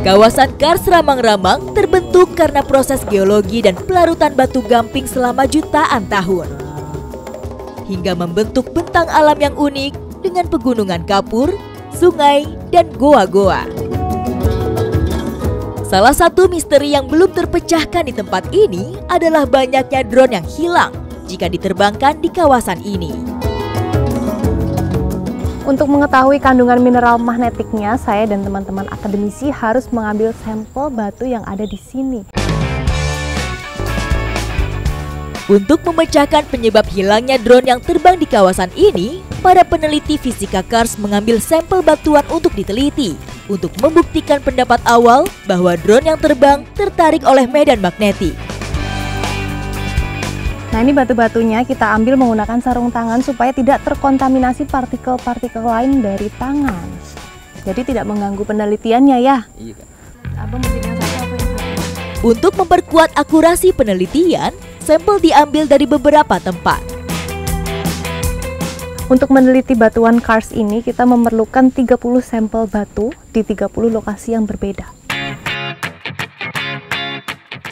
Kawasan Kars Ramang-Ramang terbentuk karena proses geologi dan pelarutan batu gamping selama jutaan tahun. Hingga membentuk bentang alam yang unik dengan pegunungan kapur, sungai, dan goa-goa. Salah satu misteri yang belum terpecahkan di tempat ini adalah banyaknya drone yang hilang jika diterbangkan di kawasan ini. Untuk mengetahui kandungan mineral magnetiknya, saya dan teman-teman akademisi harus mengambil sampel batu yang ada di sini. Untuk memecahkan penyebab hilangnya drone yang terbang di kawasan ini, para peneliti fisika Kars mengambil sampel batuan untuk diteliti, untuk membuktikan pendapat awal bahwa drone yang terbang tertarik oleh medan magnetik. Nah, ini batu-batunya kita ambil menggunakan sarung tangan supaya tidak terkontaminasi partikel-partikel lain dari tangan. Jadi tidak mengganggu penelitiannya ya. Iya, Kak. Abang mesti yang satu, apa yang satu? Untuk memperkuat akurasi penelitian, sampel diambil dari beberapa tempat. Untuk meneliti batuan Kars ini, kita memerlukan 30 sampel batu di 30 lokasi yang berbeda.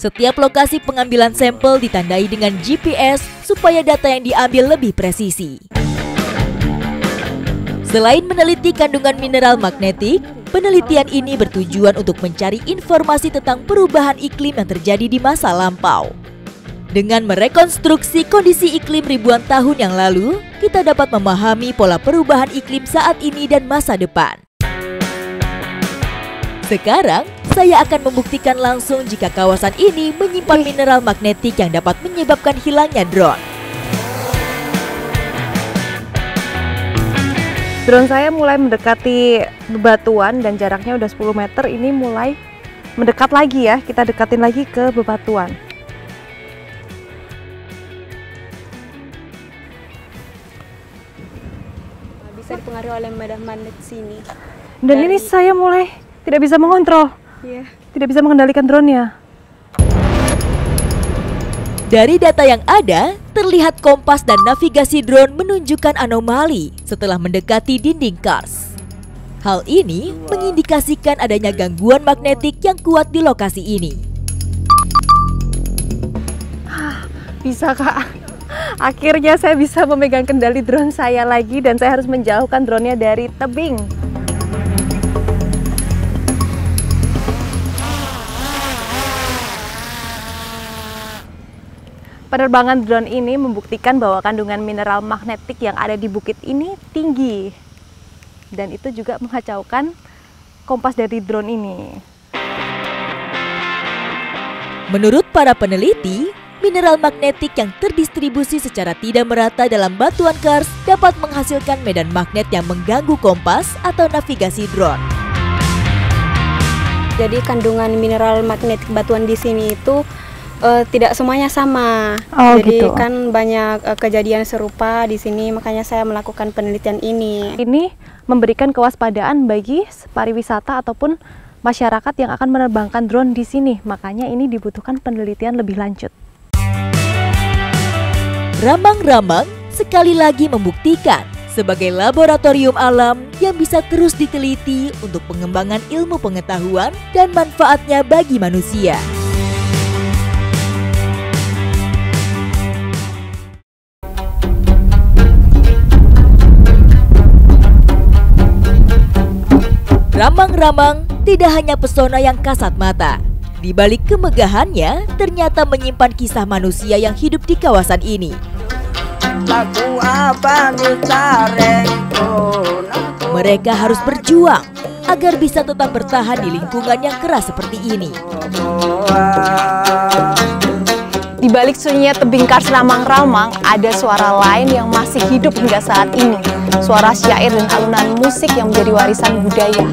Setiap lokasi pengambilan sampel ditandai dengan GPS supaya data yang diambil lebih presisi. Selain meneliti kandungan mineral magnetik, penelitian ini bertujuan untuk mencari informasi tentang perubahan iklim yang terjadi di masa lampau. Dengan merekonstruksi kondisi iklim ribuan tahun yang lalu, kita dapat memahami pola perubahan iklim saat ini dan masa depan. Sekarang, saya akan membuktikan langsung jika kawasan ini menyimpan mineral magnetik yang dapat menyebabkan hilangnya drone. Drone saya mulai mendekati bebatuan dan jaraknya udah 10 meter, ini mulai mendekat lagi ya, kita dekatin lagi ke bebatuan. Bisa dipengaruhi oleh medan magnet sini. Dan ini saya mulai tidak bisa mengontrol, tidak bisa mengendalikan drone-nya. Dari data yang ada, terlihat kompas dan navigasi drone menunjukkan anomali setelah mendekati dinding Kars. Hal ini mengindikasikan adanya gangguan magnetik yang kuat di lokasi ini. Bisa, Kak. Akhirnya saya bisa memegang kendali drone saya lagi dan saya harus menjauhkan drone-nya dari tebing. Penerbangan drone ini membuktikan bahwa kandungan mineral magnetik yang ada di bukit ini tinggi. Dan itu juga mengacaukan kompas dari drone ini. Menurut para peneliti, mineral magnetik yang terdistribusi secara tidak merata dalam batuan Kars dapat menghasilkan medan magnet yang mengganggu kompas atau navigasi drone. Jadi kandungan mineral magnetik batuan di sini itu tidak semuanya sama. Jadi gitu. Kan banyak kejadian serupa di sini, makanya saya melakukan penelitian ini. Ini memberikan kewaspadaan bagi pariwisata ataupun masyarakat yang akan menerbangkan drone di sini. Makanya ini dibutuhkan penelitian lebih lanjut. Ramang-Ramang sekali lagi membuktikan sebagai laboratorium alam yang bisa terus diteliti untuk pengembangan ilmu pengetahuan dan manfaatnya bagi manusia. Ramang-Ramang tidak hanya pesona yang kasat mata. Di balik kemegahannya, ternyata menyimpan kisah manusia yang hidup di kawasan ini. Mereka harus berjuang agar bisa tetap bertahan di lingkungan yang keras seperti ini. Di balik sunyinya tebing Kars Ramang-Ramang, ada suara lain yang masih hidup hingga saat ini. Suara syair dan alunan musik yang menjadi warisan budaya.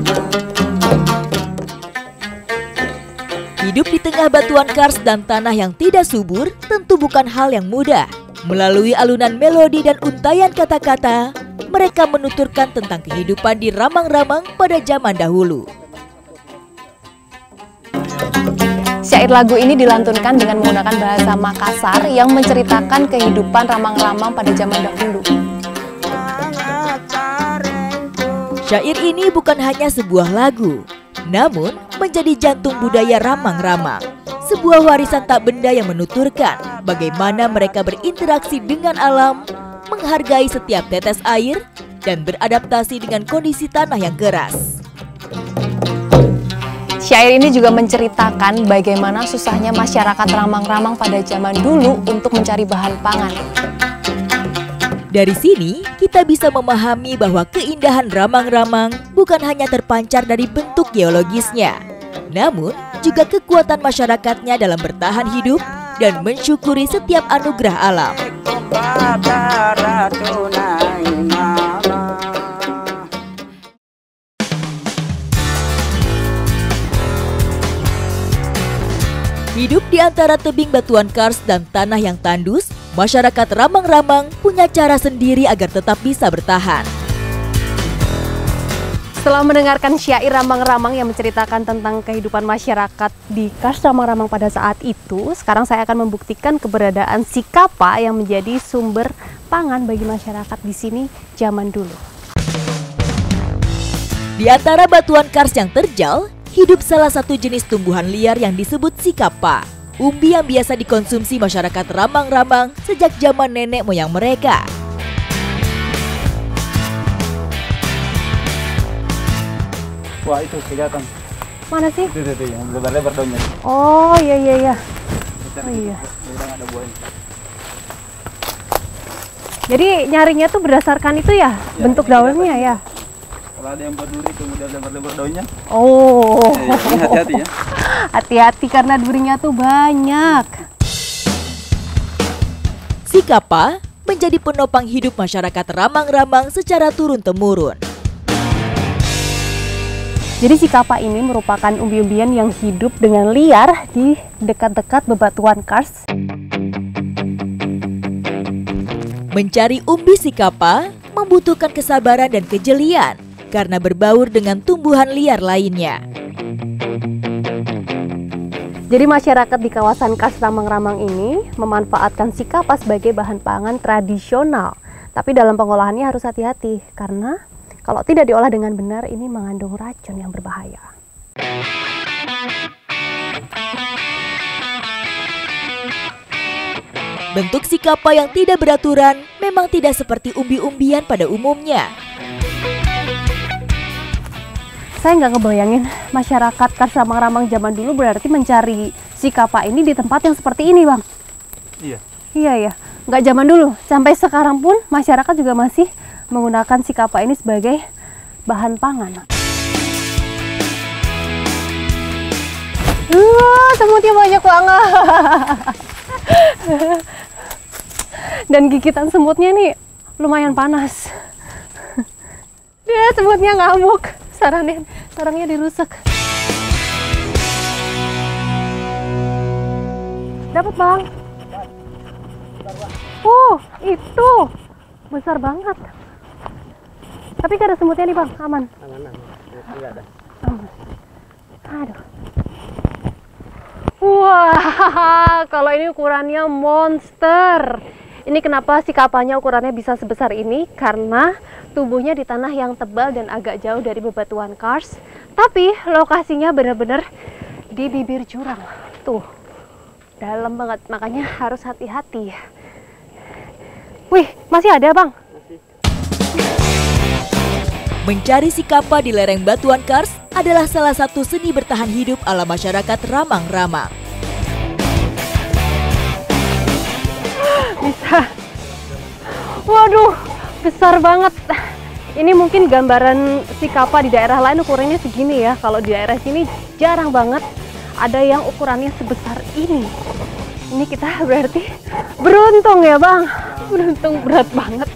Hidup di tengah batuan Kars dan tanah yang tidak subur tentu bukan hal yang mudah. Melalui alunan melodi dan untayan kata-kata, mereka menuturkan tentang kehidupan di Ramang-Ramang pada zaman dahulu. Syair lagu ini dilantunkan dengan menggunakan bahasa Makassar yang menceritakan kehidupan Ramang-Ramang pada zaman dahulu. Syair ini bukan hanya sebuah lagu, namun menjadi jantung budaya ramang-ramang. Sebuah warisan tak benda yang menuturkan bagaimana mereka berinteraksi dengan alam, menghargai setiap tetes air, dan beradaptasi dengan kondisi tanah yang keras. Syair ini juga menceritakan bagaimana susahnya masyarakat ramang-ramang pada zaman dulu untuk mencari bahan pangan. Dari sini, kita bisa memahami bahwa keindahan ramang-ramang bukan hanya terpancar dari bentuk geologisnya, namun juga kekuatan masyarakatnya dalam bertahan hidup dan mensyukuri setiap anugerah alam. Hidup di antara tebing batuan kars dan tanah yang tandus, masyarakat ramang-ramang punya cara sendiri agar tetap bisa bertahan. Setelah mendengarkan syair ramang-ramang yang menceritakan tentang kehidupan masyarakat di Kars Ramang-Ramang pada saat itu, sekarang saya akan membuktikan keberadaan si kapa yang menjadi sumber pangan bagi masyarakat di sini zaman dulu. Di antara batuan kars yang terjal, hidup salah satu jenis tumbuhan liar yang disebut si kapa, umbi yang biasa dikonsumsi masyarakat ramang-ramang sejak zaman nenek moyang mereka. Wah, itu kelihatan. Mana sih? Itu yang lebar-lebar daunnya. Oh iya. Oh iya. Ada buahnya. Jadi nyarinya tuh berdasarkan itu ya, bentuk daunnya ya. Kalau ada yang buat duri kemudian lebar-lebar daunnya. Oh. Ini hati-hati ya. Hati-hati karena durinya tuh banyak. Si kapa menjadi penopang hidup masyarakat ramang-ramang secara turun-temurun. Jadi si kapa ini merupakan umbi-umbian yang hidup dengan liar di dekat-dekat bebatuan kars. Mencari umbi si kapa membutuhkan kesabaran dan kejelian karena berbaur dengan tumbuhan liar lainnya. Jadi masyarakat di kawasan Kars Ramang-Ramang ini memanfaatkan si kapa sebagai bahan pangan tradisional. Tapi dalam pengolahannya harus hati-hati karena kalau tidak diolah dengan benar, ini mengandung racun yang berbahaya. Bentuk si kapa yang tidak beraturan memang tidak seperti umbi-umbian pada umumnya. Saya nggak ngebayangin masyarakat Kars Ramang-Ramang zaman dulu berarti mencari si kapa ini di tempat yang seperti ini, Bang. Iya. Iya ya, nggak zaman dulu. Sampai sekarang pun masyarakat juga masih menggunakan si kapa ini sebagai bahan pangan. Semutnya banyak banget. Dan gigitan semutnya nih lumayan panas. Dia semutnya ngamuk, sarangnya dirusak. Dapat, Bang. Itu besar banget. Tapi gak ada semutnya nih, Bang, aman. Aman. Enggak ada. Aman. Aduh. Wah, kalau ini ukurannya monster. Ini kenapa si kapanya ukurannya bisa sebesar ini? Karena tubuhnya di tanah yang tebal dan agak jauh dari bebatuan kars. Tapi lokasinya benar-benar di bibir jurang. Tuh, dalam banget, makanya harus hati-hati. Wih, masih ada, Bang? Mencari si kapa di lereng batuan kars adalah salah satu seni bertahan hidup ala masyarakat ramang-ramang. Bisa. Waduh, besar banget. Ini mungkin gambaran si kapa di daerah lain ukurannya segini ya. Kalau di daerah sini jarang banget ada yang ukurannya sebesar ini. Ini kita berarti beruntung ya, Bang. Beruntung, berat banget.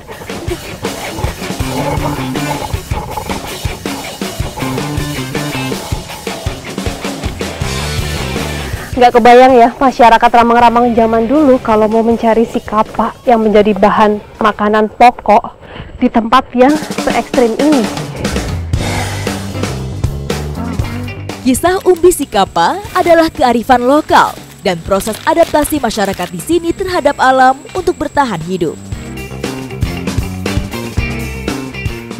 Nggak kebayang ya, masyarakat ramang-ramang zaman dulu kalau mau mencari si kapa yang menjadi bahan makanan pokok di tempat yang se-ekstrim ini. Kisah umbi si kapa adalah kearifan lokal dan proses adaptasi masyarakat di sini terhadap alam untuk bertahan hidup.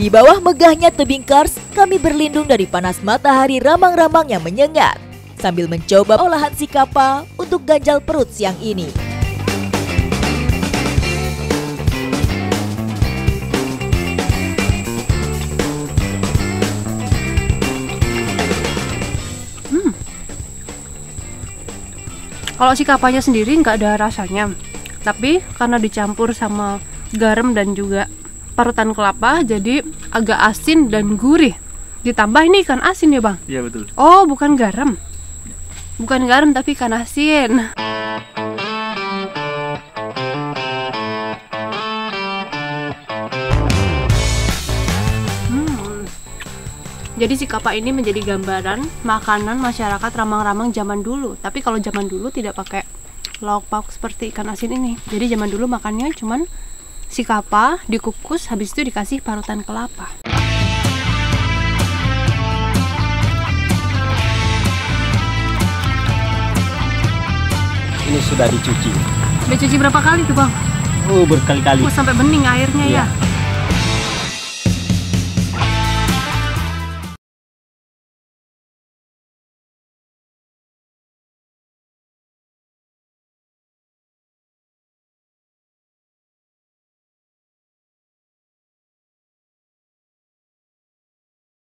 Di bawah megahnya tebing kars, kami berlindung dari panas matahari ramang-ramang yang menyengat, sambil mencoba olahan sikapa untuk ganjal perut siang ini. Kalau sikapanya sendiri nggak ada rasanya, tapi karena dicampur sama garam dan juga parutan kelapa, jadi agak asin dan gurih. Ditambah ini ikan asin ya bang? Iya betul. Oh bukan garam, bukan garam tapi ikan asin. Jadi sikapa ini menjadi gambaran makanan masyarakat ramang-ramang zaman dulu. Tapi kalau zaman dulu tidak pakai lauk pauk seperti ikan asin ini. Jadi zaman dulu makannya cuman sikapa dikukus, habis itu dikasih parutan kelapa. Ini sudah dicuci. Dicuci berapa kali tuh bang? Berkali-kali. Sampai bening airnya ya?